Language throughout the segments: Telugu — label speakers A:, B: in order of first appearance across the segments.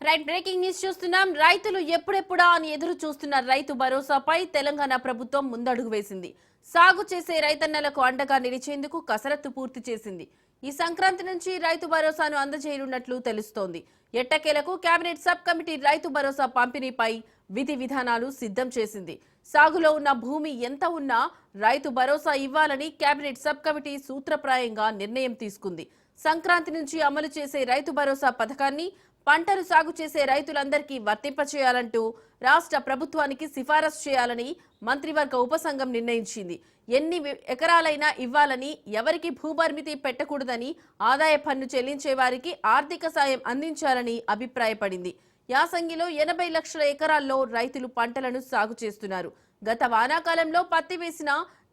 A: రైట్ బ్రేకింగ్ న్యూస్ చూస్తున్నాం. రైతులు ఎప్పుడెప్పుడా అని ఎదురు చూస్తున్న రైతు భరోసాపై తెలంగాణ ప్రభుత్వం ముందడుగు వేసింది. సాగు చేసే రైతన్నలకు అండగా నిలిచేందుకు కసరత్తు పూర్తి చేసింది. ఈ సంక్రాంతి నుంచి రైతు భరోసాను అందజేయనున్నట్లు తెలుస్తోంది. ఎట్టకేలకు cabinet sub committee Rythu Bharosa పంపిణీపై విధి విధానాలు సిద్ధం చేసింది. సాగులో ఉన్న భూమి ఎంత ఉన్నా రైతు భరోసా ఇవ్వాలని కేబినెట్ సబ్ కమిటీ సూత్రప్రాయంగా నిర్ణయం తీసుకుంది. సంక్రాంతి నుంచి అమలు చేసే రైతు భరోసా పథకాన్ని పంటలు సాగు చేసే రైతులందరికీ వర్తింపచేయాలంటూ రాష్ట్ర ప్రభుత్వానికి సిఫారసు చేయాలని మంత్రివర్గ ఉపసంఘం నిర్ణయించింది. ఎన్ని ఎకరాలైనా ఇవ్వాలని, ఎవరికి భూపరిమితి పెట్టకూడదని, ఆదాయ పన్ను చెల్లించే వారికి ఆర్థిక సాయం అందించాలని అభిప్రాయపడింది. యాసంగిలో 80 లక్షల ఎకరాల్లో రైతులు పంటలను సాగు చేస్తున్నారు. గత వానాకాలంలో పత్తి వేసిన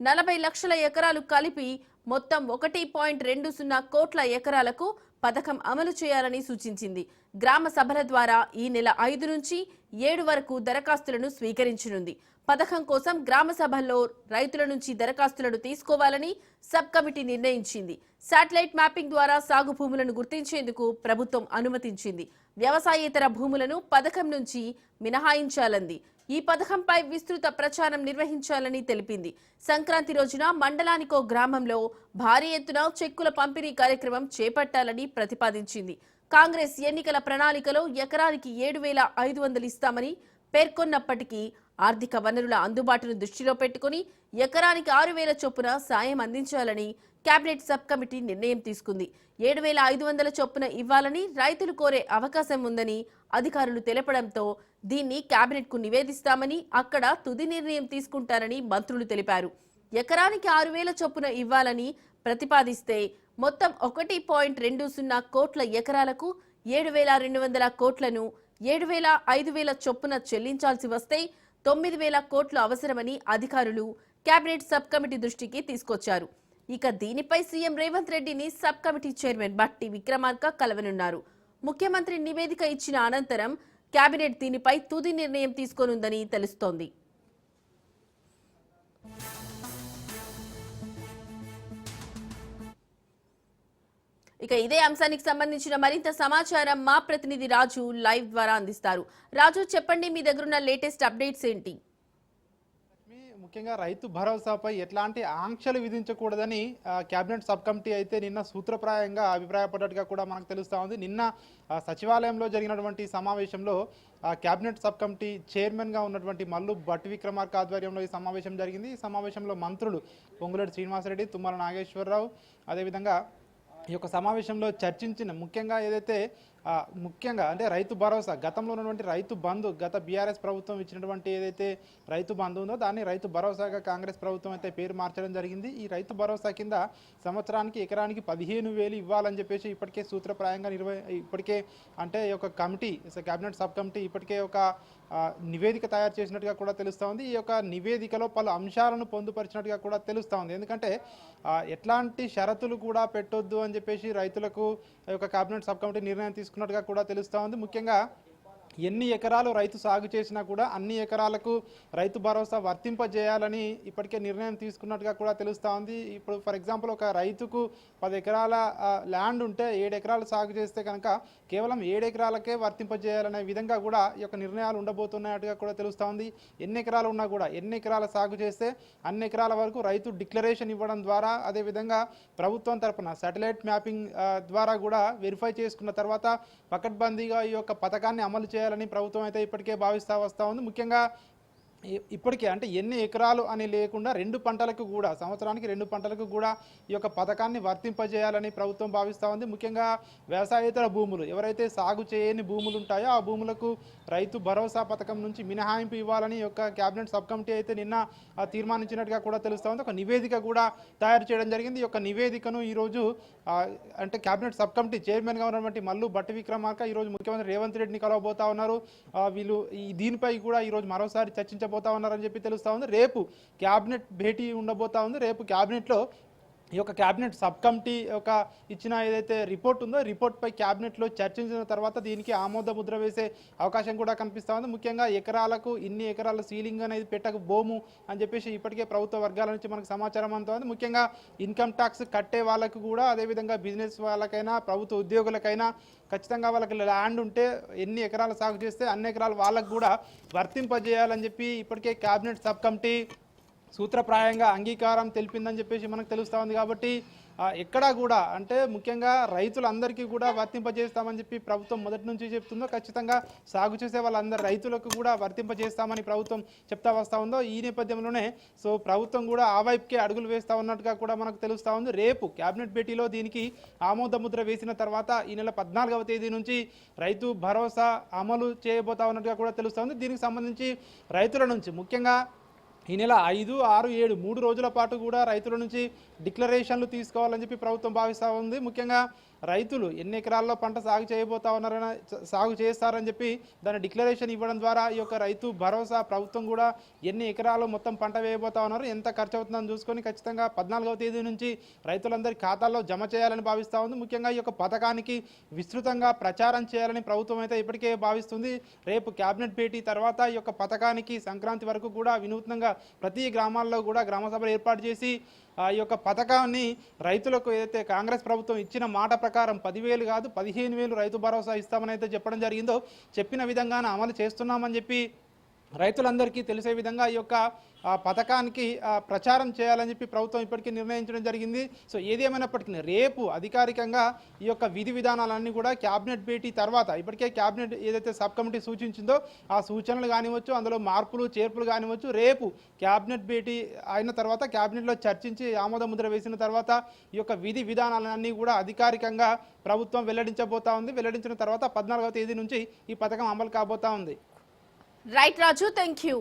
A: 40 లక్షల ఎకరాలు కలిపి మొత్తం 1.20 కోట్ల ఎకరాలకు పథకం అమలు చేయాలని సూచించింది. గ్రామ సభల ద్వారా ఈ నెల 5 నుంచి 7 వరకు దరఖాస్తులను స్వీకరించనుంది. పథకం కోసం గ్రామ సభల్లో రైతుల నుంచి దరఖాస్తులను తీసుకోవాలని సబ్ కమిటీ నిర్ణయించింది. శాటిలైట్ మ్యాపింగ్ ద్వారా సాగు భూములను గుర్తించేందుకు ప్రభుత్వం అనుమతించింది. వ్యవసాయేతర భూములను పథకం నుంచి మినహాయించాలంది. ఈ పథకంపై విస్తృత ప్రచారం నిర్వహించాలని తెలిపింది. సంక్రాంతి రోజున మండలానికో గ్రామంలో భారీ ఎత్తున చెక్కుల పంపిణీ కార్యక్రమం చేపట్టాలని ప్రతిపాదించింది. కాంగ్రెస్ ఎన్నికల ప్రణాళికలో ఎకరానికి 7,500 ఇస్తామని పేర్కొన్నప్పటికీ ఆర్థిక వనరుల అందుబాటును దృష్టిలో పెట్టుకుని ఎకరానికి 6,000 చొప్పున సాయం అందించాలని కేబినెట్ సబ్ కమిటీ నిర్ణయం తీసుకుంది. 7,500 చొప్పున ఇవ్వాలని రైతులు కోరే అవకాశం ఉందని అధికారులు తెలపడంతో దీన్ని కేబినెట్కు నివేదిస్తామని, అక్కడ తుది నిర్ణయం తీసుకుంటారని మంత్రులు తెలిపారు. ఎకరానికి 6,000 చొప్పున ఇవ్వాలని ప్రతిపాదిస్తే మొత్తం 1.20 కోట్ల ఎకరాలకు 7,200 కోట్లను 7,000-5,000 చొప్పున చెల్లించాల్సి వస్తే 9,000 కోట్లు అవసరమని అధికారులు కేబినెట్ సబ్ కమిటీ దృష్టికి తీసుకొచ్చారు. ఇక దీనిపై సీఎం రేవంత్ రెడ్డిని సబ్ కమిటీ చైర్మన్ బట్టి విక్రమార్క కలవనున్నారు. ముఖ్యమంత్రి నివేదిక ఇచ్చిన అనంతరం కేబినెట్ దీనిపై తుది నిర్ణయం తీసుకోనుందని తెలుస్తోంది. ఇక ఇదే అంశానికి సంబంధించిన మరింత సమాచారం మా ప్రతినిధి రాజు లైవ్ ద్వారా అందిస్తారు. రాజు, చెప్పండి, మీ దగ్గరున్న లేటెస్ట్ అప్డేట్స్ ఏంటి?
B: ముఖ్యంగా రైతు భరోసాపై ఎట్లాంటి ఆంక్షలు విధించకూడదని కేబినెట్ సబ్ కమిటీ అయితే నిన్న సూత్రప్రాయంగా అభిప్రాయపడ్డట్టుగా కూడా మనకు తెలుస్తూ ఉంది. నిన్న సచివాలయంలో జరిగినటువంటి సమావేశంలో కేబినెట్ సబ్ కమిటీ చైర్మన్గా ఉన్నటువంటి మల్లు భట్టి విక్రమార్క ఆధ్వర్యంలో ఈ సమావేశం జరిగింది. ఈ సమావేశంలో మంత్రులు పొంగులేటి శ్రీనివాసరెడ్డి, తుమ్మల నాగేశ్వరరావు, అదేవిధంగా ఈ యొక్క సమావేశంలో చర్చించిన ముఖ్యంగా ఏదైతే ముఖ్యంగా అంటే రైతు భరోసా, గతంలో ఉన్నటువంటి రైతు బంధు, గత బీఆర్ఎస్ ప్రభుత్వం ఇచ్చినటువంటి ఏదైతే రైతు బంధు ఉందో దాన్ని రైతు భరోసాగా కాంగ్రెస్ ప్రభుత్వం అయితే పేరు మార్చడం జరిగింది. ఈ రైతు భరోసా కింద సంవత్సరానికి ఎకరానికి 15,000 ఇవ్వాలని చెప్పేసి ఇప్పటికే సూత్రప్రాయంగా ఇప్పటికే అంటే ఈ యొక్క కమిటీ, కేబినెట్ సబ్ కమిటీ ఇప్పటికే ఒక నివేదిక తయారు చేసినట్టుగా కూడా తెలుస్తూ ఉంది. ఈ యొక్క నివేదికలో పలు అంశాలను పొందుపరిచినట్టుగా కూడా తెలుస్తూ ఉంది. ఎందుకంటే ఎట్లాంటి షరతులు కూడా పెట్టొద్దు అని చెప్పేసి రైతులకు ఈ యొక్క కేబినెట్ సబ్ కమిటీ నిర్ణయం తీసుకున్నట్టుగా కూడా తెలుస్తూ ఉంది. ముఖ్యంగా ఎన్ని ఎకరాలు రైతు సాగు చేసినా కూడా అన్ని ఎకరాలకు రైతు భరోసా వర్తింపజేయాలని ఇప్పటికే నిర్ణయం తీసుకున్నట్టుగా కూడా తెలుస్తూ ఉంది. ఇప్పుడు ఫర్ ఎగ్జాంపుల్ ఒక రైతుకు 10 ఎకరాల ల్యాండ్ ఉంటే 7 ఎకరాలు సాగు చేస్తే కనుక కేవలం 7 ఎకరాలకే వర్తింపజేయాలనే విధంగా కూడా ఈ యొక్క నిర్ణయాలు ఉండబోతున్నట్టుగా కూడా తెలుస్తూ ఉంది. ఎన్ని ఎకరాలు ఉన్నా కూడా ఎన్ని ఎకరాల సాగు చేస్తే అన్ని ఎకరాల వరకు రైతు డిక్లరేషన్ ఇవ్వడం ద్వారా, అదేవిధంగా ప్రభుత్వం తరపున శాటిలైట్ మ్యాపింగ్ ద్వారా కూడా వెరిఫై చేసుకున్న తర్వాత పకడ్బందీగా ఈ యొక్క పథకాన్ని అమలు చేయాలని ప్రభుత్వం అయితే ఇప్పటికే భావిస్తూ వస్తూ ఉంది. ముఖ్యంగా ఇప్పటికే అంటే ఎన్ని ఎకరాలు అని లేకుండా 2 పంటలకు కూడా, సంవత్సరానికి 2 పంటలకు కూడా ఈ యొక్క పథకాన్ని వర్తింపజేయాలని ప్రభుత్వం భావిస్తూ ఉంది. ముఖ్యంగా వ్యవసాయేతర భూములు, ఎవరైతే సాగు చేయని భూములు ఉంటాయో ఆ భూములకు రైతు భరోసా పథకం నుంచి మినహాయింపు ఇవ్వాలని యొక్క కేబినెట్ సబ్ కమిటీ అయితే నిన్న తీర్మానించినట్టుగా కూడా తెలుస్తూ ఉంది. ఒక నివేదిక కూడా తయారు చేయడం జరిగింది. ఈ యొక్క నివేదికను ఈరోజు అంటే కేబినెట్ సబ్ కమిటీ చైర్మన్గా ఉన్నటువంటి మల్లు భట్టి విక్రమార్క ఈరోజు ముఖ్యమంత్రి రేవంత్ రెడ్డిని కలవబోతా ఉన్నారు. వీళ్ళు దీనిపై కూడా ఈరోజు మరోసారి చర్చించబోతా ఉన్నారని చెప్పి తెలుస్తూ ఉంది. రేపు క్యాబినెట్ భేటీ ఉండబోతా ఉంది. రేపు క్యాబినెట్లో ఈ యొక్క క్యాబినెట్ సబ్ కమిటీ ఇచ్చిన ఏదైతే రిపోర్ట్ ఉందో రిపోర్ట్పై క్యాబినెట్లో చర్చించిన తర్వాత దీనికి ఆమోద ముద్ర వేసే అవకాశం కూడా కనిపిస్తూ ఉంది. ముఖ్యంగా ఎకరాలకు ఇన్ని ఎకరాల సీలింగ్ అనేది పెట్టక బోము అని చెప్పేసి ఇప్పటికే ప్రభుత్వ వర్గాల నుంచి మనకు సమాచారం అంతా ఉంది. ముఖ్యంగా ఇన్కమ్ ట్యాక్స్ కట్టే వాళ్ళకు కూడా, అదేవిధంగా బిజినెస్ వాళ్ళకైనా, ప్రభుత్వ ఉద్యోగులకైనా ఖచ్చితంగా వాళ్ళకి ల్యాండ్ ఉంటే ఎన్ని ఎకరాలు సాగు చేస్తే అన్ని ఎకరాలు వాళ్ళకు కూడా వర్తింపజేయాలని చెప్పి ఇప్పటికే క్యాబినెట్ సబ్ కమిటీ సూత్రప్రాయంగా అంగీకారం తెలిపిందని చెప్పేసి మనకు తెలుస్తూ ఉంది. కాబట్టి ఎక్కడా కూడా అంటే ముఖ్యంగా రైతులందరికీ కూడా వర్తింపజేస్తామని చెప్పి ప్రభుత్వం మొదటి నుంచి చెప్తుందో, ఖచ్చితంగా సాగు చేసే వాళ్ళందరూ రైతులకు కూడా వర్తింపజేస్తామని ప్రభుత్వం చెప్తా వస్తూ ఉందో, ఈ నేపథ్యంలోనే ప్రభుత్వం కూడా ఆ వైపుకే అడుగులు వేస్తూ ఉన్నట్టుగా కూడా మనకు తెలుస్తూ ఉంది. రేపు క్యాబినెట్ భేటీలో దీనికి ఆమోద ముద్ర వేసిన తర్వాత ఈ నెల 14వ తేదీ నుంచి రైతు భరోసా అమలు చేయబోతా ఉన్నట్టుగా కూడా తెలుస్తూ ఉంది. దీనికి సంబంధించి రైతుల నుంచి ముఖ్యంగా ఈ నెల 5, 6, 7 3 రోజుల పాటు కూడా రైతుల నుంచి డిక్లరేషన్లు తీసుకోవాలని చెప్పి ప్రభుత్వం భావిస్తూ ఉంది. ముఖ్యంగా రైతులు ఎన్ని ఎకరాల్లో పంట సాగు చేయబోతా ఉన్నారని, సాగు చేస్తారని చెప్పి దాని డిక్లరేషన్ ఇవ్వడం ద్వారా ఈ యొక్క రైతు భరోసా ప్రభుత్వం కూడా ఎన్ని ఎకరాలు మొత్తం పంట వేయబోతా ఉన్నారు, ఎంత ఖర్చు అవుతుందని చూసుకొని ఖచ్చితంగా 14వ తేదీ నుంచి రైతులందరి ఖాతాల్లో జమ చేయాలని భావిస్తూ ఉంది. ముఖ్యంగా ఈ యొక్క పథకానికి విస్తృతంగా ప్రచారం చేయాలని ప్రభుత్వం అయితే ఇప్పటికే భావిస్తుంది. రేపు క్యాబినెట్ భేటీ తర్వాత ఈ యొక్క పథకానికి సంక్రాంతి వరకు కూడా వినూత్నంగా ప్రతి గ్రామాల్లో కూడా గ్రామ సభలు ఏర్పాటు చేసి ఈ యొక్క పథకాన్ని రైతులకు ఏదైతే కాంగ్రెస్ ప్రభుత్వం ఇచ్చిన మాట ప్రకారం 10,000 కాదు 15,000 రైతు భరోసా ఇస్తామని అయితే చెప్పడం జరిగిందో, చెప్పిన విధంగానే అమలు చేస్తున్నామని చెప్పి రైతులందరికీ తెలిసే విధంగా ఈ యొక్క పథకానికి ప్రచారం చేయాలని చెప్పి ప్రభుత్వం ఇప్పటికీ నిర్ణయించడం జరిగింది. ఏది ఏమైనప్పటికీ రేపు అధికారికంగా ఈ యొక్క విధి విధానాలన్నీ కూడా క్యాబినెట్ భేటీ తర్వాత ఇప్పటికే క్యాబినెట్ ఏదైతే సబ్ కమిటీ సూచించిందో ఆ సూచనలు కానివచ్చు, అందులో మార్పులు చేర్పులు కానివచ్చు, రేపు క్యాబినెట్ భేటీ అయిన తర్వాత క్యాబినెట్లో చర్చించి ఆమోద ముద్ర వేసిన తర్వాత ఈ యొక్క విధి విధానాలన్నీ కూడా అధికారికంగా ప్రభుత్వం వెల్లడించబోతా ఉంది. వెల్లడించిన తర్వాత 14వ తేదీ నుంచి ఈ పథకం అమలు కాబోతా ఉంది.
A: Right Raju, thank you.